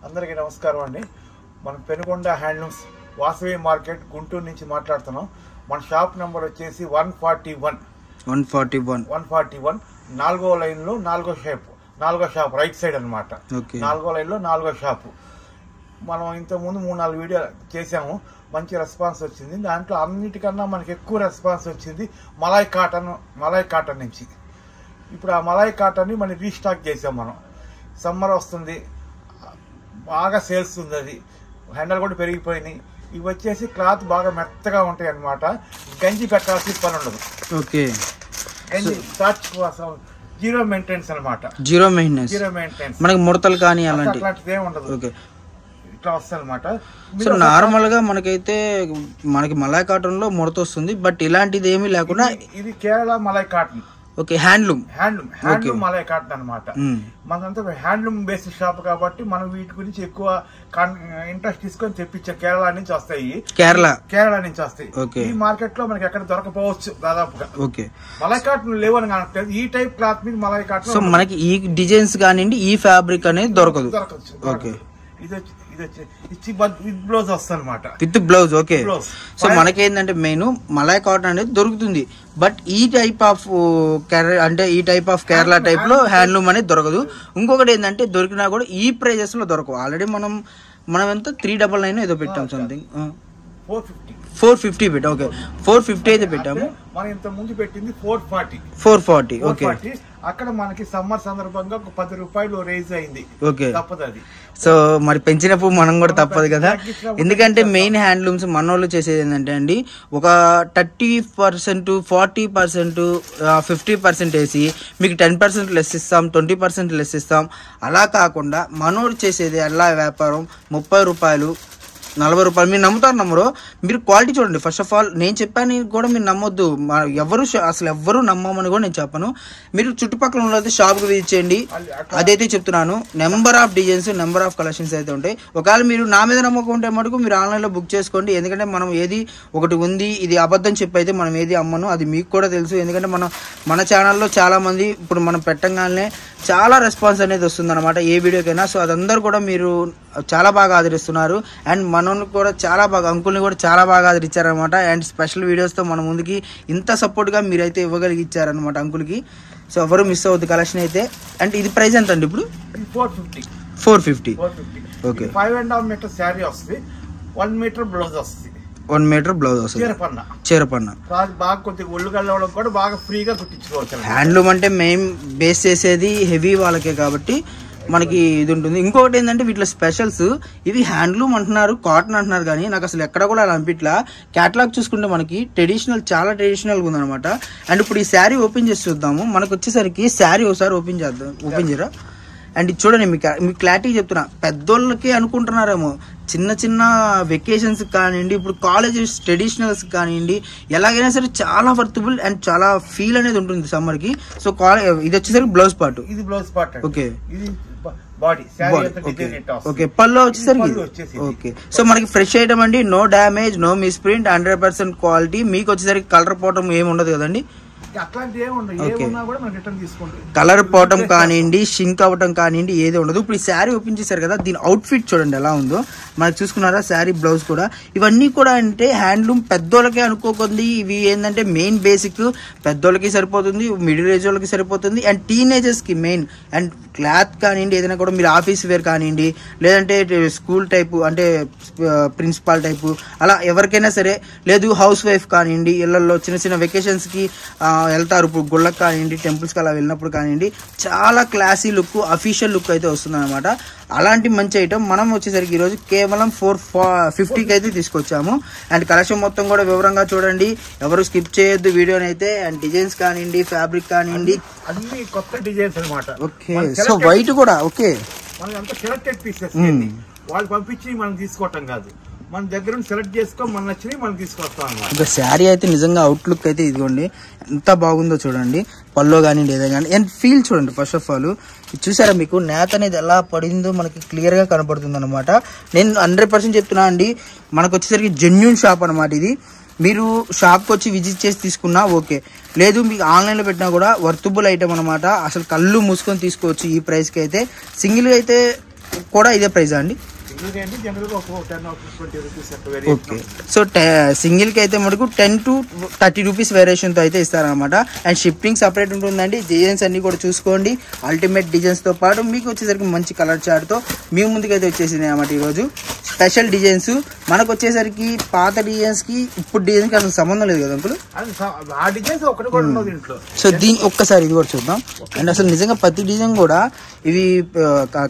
అందరికీ నమస్కారం అండి. మనం పెనుకొండ హ్యాండ్లూమ్స్ వాసవి మార్కెట్ గుంటూరు నుంచి మాట్లాడుతున్నాం. మన షాప్ నెంబర్ వచ్చేసి 141 నాలుగో లైన్ లో నాలుగో షాప్ రైట్ సైడ్ అనమాట. నాలుగో లైన్ లో నాలుగో షాపు. మనం ఇంతకుముందు 3-4 వీడియోలు చేసాము, మంచి రెస్పాన్స్ వచ్చింది. దాంట్లో అన్నిటికన్నా మనకి ఎక్కువ రెస్పాన్స్ వచ్చింది మలాయ్ కాటన్ నుంచి. ఇప్పుడు ఆ మలాయ్ కాటన్ ని మనం రీస్టాక్ చేసాం. మనం సమ్మర్ వస్తుంది, బాగా సేల్స్ ఉంది. అది హ్యాండల్ కూడా పెరిగిపోయినాయి. ఇవి వచ్చేసి క్లాత్ బాగా మెత్తగా ఉంటాయి అన్నమాట. గంజి పెట్టాల్సిన పని ఉండదు. గంజి జీరో మెయింటెనెన్స్ అనమాట. జీరో మెయింటెనెన్స్ మనకి ముడతలు కానీ అలాంటిది ఏమి ఉండదు. ఇట్లా వస్తుంది అనమాట. సో నార్మల్ గా మనకి మలాయ్ కాటన్ లో ముడత వస్తుంది, బట్ ఇలాంటిది ఏమీ లేకుండా ఇది Kerala Malay cotton. Okay, handloom Malay cotton అనమాట. మనంతా హ్యాండ్లూమ్ బేస్డ్ షాప్ కాబట్టి మనం వీటి గురించి ఎక్కువ ఇంట్రెస్ట్ తీసుకొని తెప్పించాం. కేరళ నుంచి వస్తాయి. కేరళ నుంచి వస్తాయి. ఈ మార్కెట్ లో మనకి ఎక్కడ దొరకపోవచ్చు దాదాపుగా. మలాయ్ కాటన్ లేవని కానట్లేదు. ఈ టైప్ క్లాత్ మీద మలాయ్ కాటన్. సో మనకి ఈ డిజైన్స్ కానివ్వండి, ఈ ఫ్యాబ్రిక్ అనేది దొరకచ్చు. ఓకే, బ్లౌజ్ వస్తుంది అనమాట. With blouse. ఓకే, సో మనకి ఏంటంటే మెయిన్ మలాయ్ కాటన్ అనేది దొరుకుతుంది, బట్ ఈ టైప్ ఆఫ్ కేరళ టైప్ లో హ్యాండ్లూమ్ అనేది దొరకదు. ఇంకొకటి ఏంటంటే దొరికినా కూడా ఈ ప్రైజెస్ లో దొరకవు. ఆల్రెడీ మనం ఎంత 399 ఏదో పెట్టాం, సంథింగ్ 450 పెట్టాం. ఓకే, 450 అయితే పెట్టాము. మనం ఇంత ముందు పెట్టింది 440. ఓకే, అక్కడ మనకి సమ్మర్ సందర్భంగా ఒక 10 రూపాయలు రేజ్ అయింది. ఓకే, తప్పదు అది. సో మరి పెంచినప్పుడు మనం కూడా తప్పదు కదా. ఎందుకంటే మెయిన్ హ్యాండ్లూమ్స్ మనోళ్ళు చేసేది ఏంటంటే అండి, ఒక 30%, 40%, 50% వేసి మీకు 10% లెస్ ఇస్తాం, 20% లెస్ ఇస్తాం. అలా కాకుండా మనోళ్ళు చేసేది ఎలా వ్యాపారం 30 రూపాయలు, 40 రూపాయలు. మీరు నమ్ముతారు మీరు క్వాలిటీ చూడండి. ఫస్ట్ ఆఫ్ ఆల్ నేను చెప్పాను కూడా మీరు నమ్మొద్దు. అసలు ఎవ్వరు నమ్మమని కూడా నేను చెప్పను. మీరు చుట్టుపక్కల ఉన్నది షాప్కి విజిట్ చేయండి. అదైతే చెప్తున్నాను. Number of designs, number of collections అయితే ఉంటాయి. ఒకవేళ మీరు నా మీద నమ్మకం ఉంటే మటుకు మీరు ఆన్లైన్లో బుక్ చేసుకోండి. ఎందుకంటే మనం ఏది ఒకటి ఉంది, ఇది అబద్ధం చెప్పి అయితే మనం ఏది అమ్మను. అది మీకు కూడా తెలుసు. ఎందుకంటే మన ఛానల్లో చాలా మంది ఇప్పుడు మనం పెట్టంగానే చాలా రెస్పాన్స్ అనేది వస్తుంది అనమాట, ఏ వీడియోకైనా. సో అదందరూ కూడా మీరు చాలా బాగా ఆదరిస్తున్నారు. అండ్ మనల్ని కూడా చాలా బాగా, అంకుల్ని కూడా చాలా బాగా ఆదరించారనమాట. అండ్ స్పెషల్ వీడియోస్తో మన ముందుకి ఇంత సపోర్ట్గా మీరైతే ఇవ్వగలిగిచ్చారనమాట అంకుల్కి. సో ఎవరు మిస్ అవుద్ది కలెక్షన్ అయితే. అండ్ ఇది ప్రైస్ ఎంత అండి ఇప్పుడు? 450. ఓకే, 5.5 మీటర్ శారీ వస్తుంది, 1 మీటర్ బ్లౌజ్ వస్తుంది. 1 మీటర్ బ్లౌజ్ వస్తుంది. చీరపన్న బాగా కొద్దిగా ఒళ్ళు కలవడం కూడా బాగా ఫ్రీగా కుట్టించుకోవచ్చు. హ్యాండ్లూమ్ అంటే మెయిన్ బేస్ చేసేది హెవీ వాళ్ళకే కాబట్టి మనకి ఇది ఉంటుంది. ఇంకొకటి ఏంటంటే వీటిలో స్పెషల్స్, ఇవి హ్యాండ్లూమ్ అంటున్నారు, కాటన్ అంటున్నారు, కానీ నాకు అసలు ఎక్కడ కూడా అలా అనిపిట్లా. క్యాటలాగ్ చూసుకుంటే మనకి ట్రెడిషనల్, చాలా ట్రెడిషనల్గా ఉందన్నమాట. అండ్ ఇప్పుడు ఈ శారీ ఓపెన్ చేసి చూద్దాము. మనకు వచ్చేసరికి శారీ ఒకసారి ఓపెన్ చేయరా. అండ్ ఇది చూడండి, మీకు క్లారిటీ చెప్తున్నా. పెద్దోళ్ళకి అనుకుంటున్నారేమో, చిన్న వెకేషన్స్ కానివ్వండి, ఇప్పుడు కాలేజెస్ ట్రెడిషనల్స్ కానివ్వండి, ఎలాగైనా సరే చాలా వర్తబుల్ అండ్ చాలా ఫీల్ అనేది ఉంటుంది సమ్మర్ కి. సో ఇది వచ్చేసరికి బ్లౌజ్ పార్ట్. ఇది బ్లౌజ్ పార్ట్. ఓకే, ఇది బాడీ. ఓకే, పళ్ళు వచ్చేసరికి. ఓకే, సో మనకి ఫ్రెష్ ఐటమ్ అండి. No damage, no misprint, 100% quality. మీకు వచ్చేసరికి కలర్ పోవటం ఏమి ఉండదు కదండి. కలర్ పోవటం కానివ్వండి, షింక్ అవ్వటం కానివ్వండి, ఏది ఉండదు. ఇప్పుడు ఈ శారీ ఓపెన్ చేశారు కదా, దీని అవుట్ఫిట్ చూడండి ఎలా ఉందో. మనకి చూసుకున్నారా శారీ, బ్లౌజ్ కూడా. ఇవన్నీ కూడా అంటే హ్యాండ్లూమ్ పెద్దోళ్ళకే అనుకోకుంది. ఇవి ఏంటంటే మెయిన్ బేసిక్ పెద్దోళ్ళకి సరిపోతుంది, మిడిల్ ఏజ్ వాళ్ళకి సరిపోతుంది, అండ్ టీనేజర్స్ కి మెయిన్. అండ్ క్లాత్ కానివ్వండి, ఏదైనా కూడా మీరు ఆఫీస్ వేర్ కానివ్వండి, లేదంటే స్కూల్ టైపు అంటే ప్రిన్సిపాల్ టైపు, అలా ఎవరికైనా సరే, లేదు హౌస్ వైఫ్ కానివ్వండి, ఇళ్లలో చిన్న వెకేషన్స్ కి వెళ్తారు, ఇప్పుడు గుళ్ళకి కానివ్వండి, టెంపుల్స్ కి అలా వెళ్ళినప్పుడు కానివ్వండి, చాలా క్లాసీ లుక్, అఫీషియల్ లుక్ అయితే వస్తుంది అనమాట. అలాంటి మంచి ఐటమ్ మనం వచ్చేసరికి ఈరోజు కేవలం 450కి అయితే తీసుకొచ్చాము. అండ్ కలెక్షన్ మొత్తం కూడా వివరంగా చూడండి, ఎవరు స్కిప్ చేయొద్దు వీడియోని అయితే. అండ్ డిజైన్స్ కానివ్వండి, ఫ్యాబ్రిక్ కానివ్వండి, అన్ని కొత్త డిజైన్స్ అనమాట. ఓకే, సో వైట్ కూడా. ఓకే, మనకంతా సెలెక్టెడ్ పీసెస్, వాళ్ళు పంపించి మనం తీసుకోవటం కాదు, మన దగ్గర సెలెక్ట్ చేసుకొని మన నచ్చి మనం తీసుకొస్తాం అనమాట. ఇంకా శారీ అయితే నిజంగా అవుట్లుక్ అయితే ఇదిగోండి ఎంత బాగుందో చూడండి. పల్లో కానీ ఏదైనా కానీ అండ్ ఫీల్ చూడండి. ఫస్ట్ ఆఫ్ ఆల్ చూసారా, మీకు నేత అనేది ఎలా పడిందో మనకి క్లియర్ గా కనపడుతుంది అనమాట. నేను 100% చెప్తున్నా అండి, మనకు వచ్చేసరికి జెన్యూన్ షాప్ అనమాట ఇది. మీరు షాప్కి వచ్చి విజిట్ చేసి తీసుకున్నా ఓకే, లేదు మీకు ఆన్లైన్లో పెట్టినా కూడా వర్తబుల్ ఐటమ్ అనమాట. అసలు కళ్ళు మూసుకొని తీసుకోవచ్చు ఈ ప్రైస్కి అయితే. సింగిల్గా అయితే కూడా ఇదే ప్రైస్ అండి? ఓకే. సో సింగిల్కి అయితే మనకు 10 to 30 రూపీస్ వేరియేషన్తో అయితే ఇస్తారనమాట. అండ్ షిప్పింగ్ సపరేట్ ఉంటుందండి. డిజైన్స్ అన్ని కూడా చూసుకోండి. అల్టిమేట్ డిజైన్స్తో పాటు మీకు వచ్చేసరికి మంచి కలర్ చార్ట్తో మీ ముందుకైతే వచ్చేసింది అన్నమాట. ఈరోజు స్పెషల్ డిజైన్స్ మనకు వచ్చేసరికి పాత డిజైన్స్కి ఇప్పుడు డిజైన్కి అసలు సంబంధం లేదు కదా అంకుల్? సో దీని ఒక్కసారి ఇది కూడా చూద్దాం. అండ్ అసలు నిజంగా ప్రతి డిజైన్ కూడా ఇవి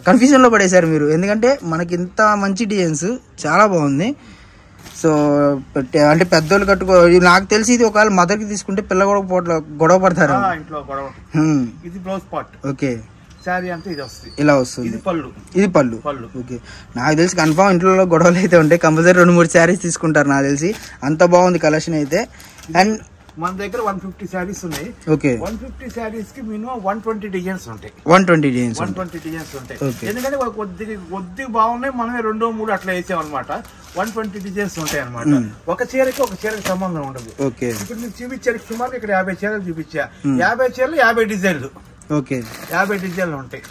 కన్ఫ్యూజన్లో పడేశారు మీరు, ఎందుకంటే మనకి ఇంత మంచి డిజైన్స్ చాలా బాగుంది. సో అంటే పెద్దోళ్ళు కట్టుకో, నాకు తెలిసి ఇది ఒకవేళ మదర్కి తీసుకుంటే పిల్ల కూడా గొడవ పడతారు. ఓకే, ఇలా వస్తుంది. ఇది పళ్ళు. ఓకే, నాకు తెలిసి కన్ఫామ్ ఇంట్లో గొడవలు అయితే ఉంటాయి. కంపల్సరీ 2-3 శారీస్ తీసుకుంటారు నాకు తెలిసి, అంత బాగుంది కలెక్షన్ అయితే. అండ్ మన దగ్గర 150 శారీస్ ఉన్నాయి. ఓకే, 150 శారీస్ కి మినిమం 120 డిజైన్స్ ఉంటాయి. 120 డిజైన్స్ ఉంటాయి. ఎందుకంటే కొద్దిగా బాగున్నాయి, మనమే 2-3 అట్లా వేసాం అనమాట. 120 డిజైన్స్ ఉంటాయి అనమాట. ఒక చీరకి సంబంధం ఉండదు. ఓకే, ఇప్పుడు మీకు చూపించారు సుమారు ఇక్కడ 50 చీరలు చూపించా. 50 చీరలు 50 డిజైన్లు. ఓకే, 50 డిజైన్లు ఉంటాయి.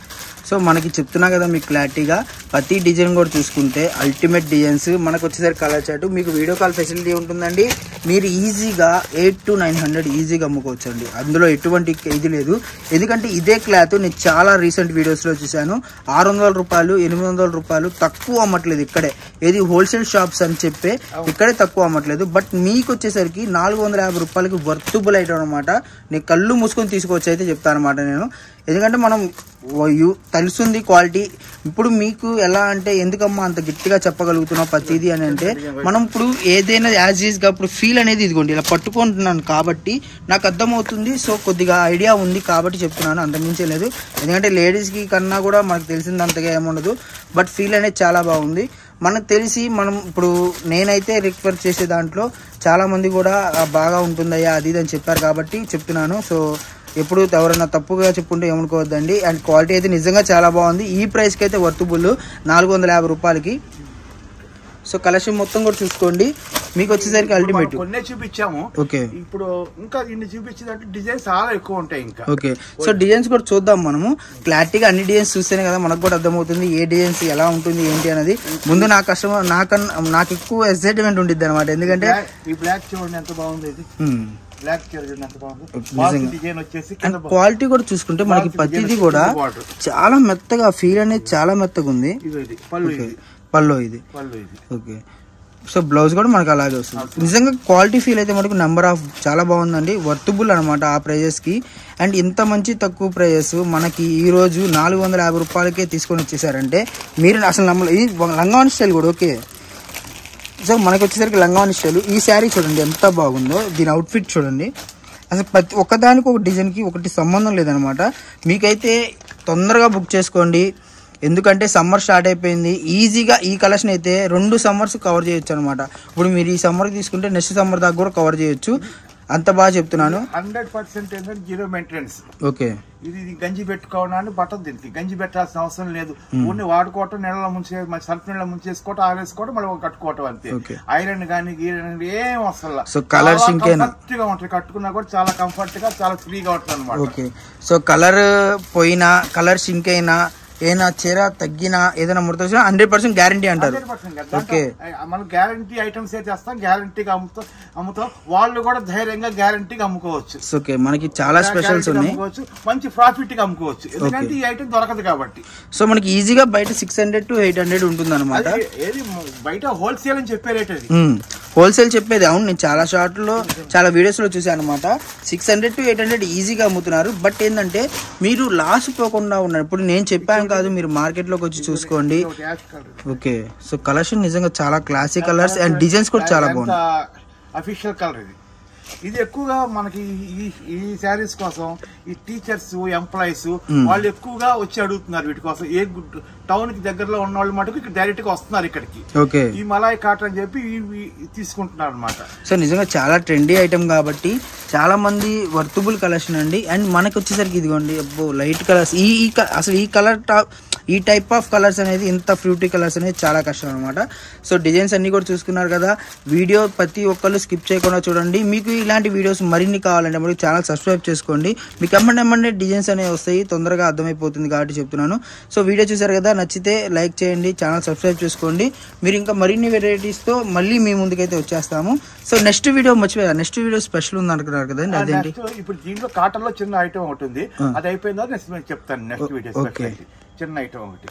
సో మనకి చెప్తున్నా కదా మీకు క్లారిటీగా, ప్రతి డిజైన్ కూడా చూసుకుంటే అల్టిమేట్ డిజైన్స్. మనకు వచ్చేసరికి కలర్ చార్ట్, మీకు వీడియో కాల్ ఫెసిలిటీ ఉంటుందండి. మీరు ఈజీగా 800 to 900 ఈజీగా అమ్ముకోవచ్చు అండి. అందులో ఎటువంటి ఇది లేదు. ఎందుకంటే ఇదే క్లాత్ నేను చాలా రీసెంట్ వీడియోస్లో చూశాను. 600 రూపాయలు 800 రూపాయలు తక్కువ అమ్మట్లేదు ఇక్కడే. ఏది హోల్సేల్ షాప్స్ అని చెప్పే ఇక్కడే తక్కువ అమ్మట్లేదు. బట్ మీకు వచ్చేసరికి 450 రూపాయలకి వర్తబుల్ ఐటమ్ అనమాట. నేను కళ్ళు మూసుకొని తీసుకోవచ్చు అయితే చెప్తాను అనమాట నేను. ఎందుకంటే మనం తెలుస్తుంది క్వాలిటీ. ఇప్పుడు మీకు ఎలా అంటే ఎందుకమ్మా అంత గట్టిగా చెప్పగలుగుతున్నాం ప్రతిదీ అని అంటే, మనం ఇప్పుడు ఏదైనా యాజ్ ఈజ్గా ఇప్పుడు ఫీల్ అనేది ఇదిగోండి ఇలా పట్టుకుంటున్నాను కాబట్టి నాకు అర్థమవుతుంది. సో కొద్దిగా ఐడియా ఉంది కాబట్టి చెప్తున్నాను, అంతమించే లేదు. ఎందుకంటే లేడీస్కి కన్నా కూడా మనకు తెలిసింది అంతగా ఏముండదు. బట్ ఫీల్ అనేది చాలా బాగుంది. మనకు తెలిసి మనం ఇప్పుడు నేనైతే రిక్వెస్ట్ చేసే దాంట్లో చాలామంది కూడా బాగా ఉంటుందయ్యా అది ఇది అని చెప్పారు కాబట్టి చెప్తున్నాను. సో ఎప్పుడు ఎవరైనా తప్పుగా చెప్పుకుంటే ఏమనుకోవద్దండి. అండ్ క్వాలిటీ అయితే నిజంగా చాలా బాగుంది. ఈ ప్రైస్కి అయితే వర్తబుల్ 450 రూపాయలకి. సో కలెక్షన్ మొత్తం కూడా చూసుకోండి. మీకు వచ్చేసరికి అల్టిమేట్ కొన్ని చూపించాము. ఓకే, ఇప్పుడు ఇంకా ఇన్ని చూపించేదంటే డిజైన్స్ చాలా ఎక్కువ ఉంటాయి ఇంకా. ఓకే, సో డిజైన్స్ కూడా చూద్దాం మనము. క్లారిటీగా అన్ని డిజైన్స్ చూస్తేనే కదా మనకు కూడా అర్థమవుతుంది ఏ డిజైన్స్ ఎలా ఉంటుంది ఏంటి అనేది. ముందు నా కస్టమర్ నాకు ఎక్కువ ఎక్సైట్మెంట్ ఉంటుంది అనమాట. ఎందుకంటే ఈ బ్లాక్ చూడండి ఎంత బాగుంది. ఇది బ్లాక్ క్వాలిటీ కూడా చూసుకుంటే మనకి ప్రతిదీ కూడా చాలా మెత్తగా ఫీల్ అనేది చాలా మెత్తగా ఉంది. పళ్ళు ఇది. ఓకే, సో బ్లౌజ్ కూడా మనకు అలాగే వస్తుంది. నిజంగా క్వాలిటీ ఫీల్ అయితే మనకు నెంబర్ ఆఫ్ చాలా బాగుందండి. వర్తబుల్ అనమాట ఆ ప్రైజెస్ కి. అండ్ ఇంత మంచి తక్కువ ప్రైజెస్ మనకి ఈ రోజు 450 రూపాయలకే తీసుకొని వచ్చేసారంటే మీరు అసలు నమ్మలేదు. ఇది లంగావని స్టైల్ కూడా. ఓకే, సో మనకు వచ్చేసరికి లంగావని స్టైల్. ఈ శారీ చూడండి ఎంత బాగుందో, దీని అవుట్ఫిట్ చూడండి. అసలు ప్రతి ఒక్కదానికి ఒక డిజైన్కి ఒకటి సంబంధం లేదనమాట. మీకైతే తొందరగా బుక్ చేసుకోండి, ఎందుకంటే సమ్మర్ స్టార్ట్ అయిపోయింది. ఈజీగా ఈ కలెక్షన్ అయితే 2 సమ్మర్స్ కవర్ చేయొచ్చు అనమాట. ఇప్పుడు మీరు ఈ సమ్మర్కి తీసుకుంటే నెక్స్ట్ సమ్మర్ దాకా కూడా కవర్ చేయొచ్చు. అంత బాగా చెప్తున్నాను. 100% జీరో మెయింటెనెన్స్. ఓకే, ఇది గంజి పెట్టుకోవడానికి బట్టలు దీనికి గంజి పెట్టాల్సిన అవసరం లేదు. ఓన్లీ వాడుకోవటం, నీళ్ళలో సల్ఫ్ నీళ్ళ ముంచేసుకోవటం, ఆరేసుకోవటం, మళ్ళీ కట్టుకోవటం అంతే. ఐరన్ కానీ గీరన్ ఏం అసలు. సో కలర్ కంఫర్ట్ గా ఉంటుంది, కట్టుకున్నా కూడా చాలా కంఫర్ట్ గా చాలా ఫ్రీగా ఉంటుంది అనమాట. ఓకే, సో కలర్ పోయినా కలర్ షింక్ అయినా ఏదైనా చీర తగ్గినా ఏదైనా ముడత 100% గ్యారంటీ అంటారు. ఓకే, మనం గ్యారంటీ ఐటమ్స్ అయితే వస్తాం, గ్యారంటీగా అమ్ముతాం. వాళ్ళు కూడా ధైర్యంగా గ్యారంటీగా అమ్ముకోవచ్చు. ఓకే, మనకి చాలా స్పెషల్స్ ఉన్నాయి. మంచి ప్రాఫిట్ గా అమ్ముకోవచ్చు, ఎందుకంటే ఈ ఐటమ్ దొరకదు కాబట్టి. సో మనకి ఈజీగా బయట 600 to 800 ఉంటుంది అనమాట. ఏది బయట హోల్సేల్ అని చెప్పే రేట్ అది. హోల్సేల్ చెప్పేది అవును, నేను చాలా షార్ట్లో చాలా వీడియోస్లో చూసాను అనమాట. 600 to 800 ఈజీగా అమ్ముతున్నారు. బట్ ఏంటంటే మీరు లాస్ పోకుండా ఉన్నారు. ఇప్పుడు నేను చెప్పాను కాదు, మీరు మార్కెట్లోకి వచ్చి చూసుకోండి. ఓకే, సో కలెక్షన్ నిజంగా చాలా క్లాసిక్ కలర్స్ అండ్ డిజైన్స్ కూడా చాలా బాగుంది. అఫీషియల్ కలర్ ఇది ఎక్కువగా మనకి ఈ శారీస్ కోసం ఈ టీచర్స్, ఎంప్లాయీస్ వాళ్ళు ఎక్కువగా వచ్చి అడుగుతున్నారు వీటి కోసం. ఏ టౌన్ కి దగ్గరలో ఉన్న వాళ్ళు మటుకు ఇక్కడ డైరెక్ట్ గా వస్తున్నారు ఇక్కడికి. ఓకే, ఈ మలాయ్ కాటన్ అని చెప్పి తీసుకుంటున్నారు అనమాట. సో నిజంగా చాలా ట్రెండీ ఐటమ్ కాబట్టి చాలా మంది వర్తబుల్ కలెక్షన్ అండి. అండ్ మనకి వచ్చేసరికి ఇదిగోండి లైట్ కలర్స్. అసలు ఈ కలర్ ఈ టైప్ ఆఫ్ కలర్స్ అనేది, ఇంత ఫ్రూటీ కలర్స్ అనేది చాలా కష్టం అనమాట. సో డిజైన్స్ అన్ని కూడా చూసుకున్నారు కదా. వీడియో ప్రతి ఒక్కళ్ళు స్కిప్ చేయకుండా చూడండి. మీకు ఇలాంటి వీడియోస్ మరిన్ని కావాలంటే మరి ఛానల్ సబ్స్క్రైబ్ చేసుకోండి. మీకు ఎమ్మంటే డిజైన్స్ అనేవి వస్తాయి, తొందరగా అర్థమైపోతుంది కాబట్టి చెప్తున్నాను. సో వీడియో చూసారు కదా, నచ్చితే లైక్ చేయండి, ఛానల్ సబ్స్క్రైబ్ చేసుకోండి. మీరు ఇంకా మరిన్ని వెరైటీస్తో మళ్ళీ మీ ముందుకైతే వచ్చేస్తాము. సో నెక్స్ట్ వీడియో మర్చిపోయా, నెక్స్ట్ వీడియో స్పెషల్ ఉంది అనుకున్నారు కదండి, అదేంటి? ఇప్పుడు దీంట్లో కాటన్ లో చిన్న ఐటమ్ ఒకటి ఉంది, అది అయిపోయిందా నెక్స్ట్ చెప్తాను. నెక్స్ట్ వీడియో చిన్న ఐటమ్ ఒకటి.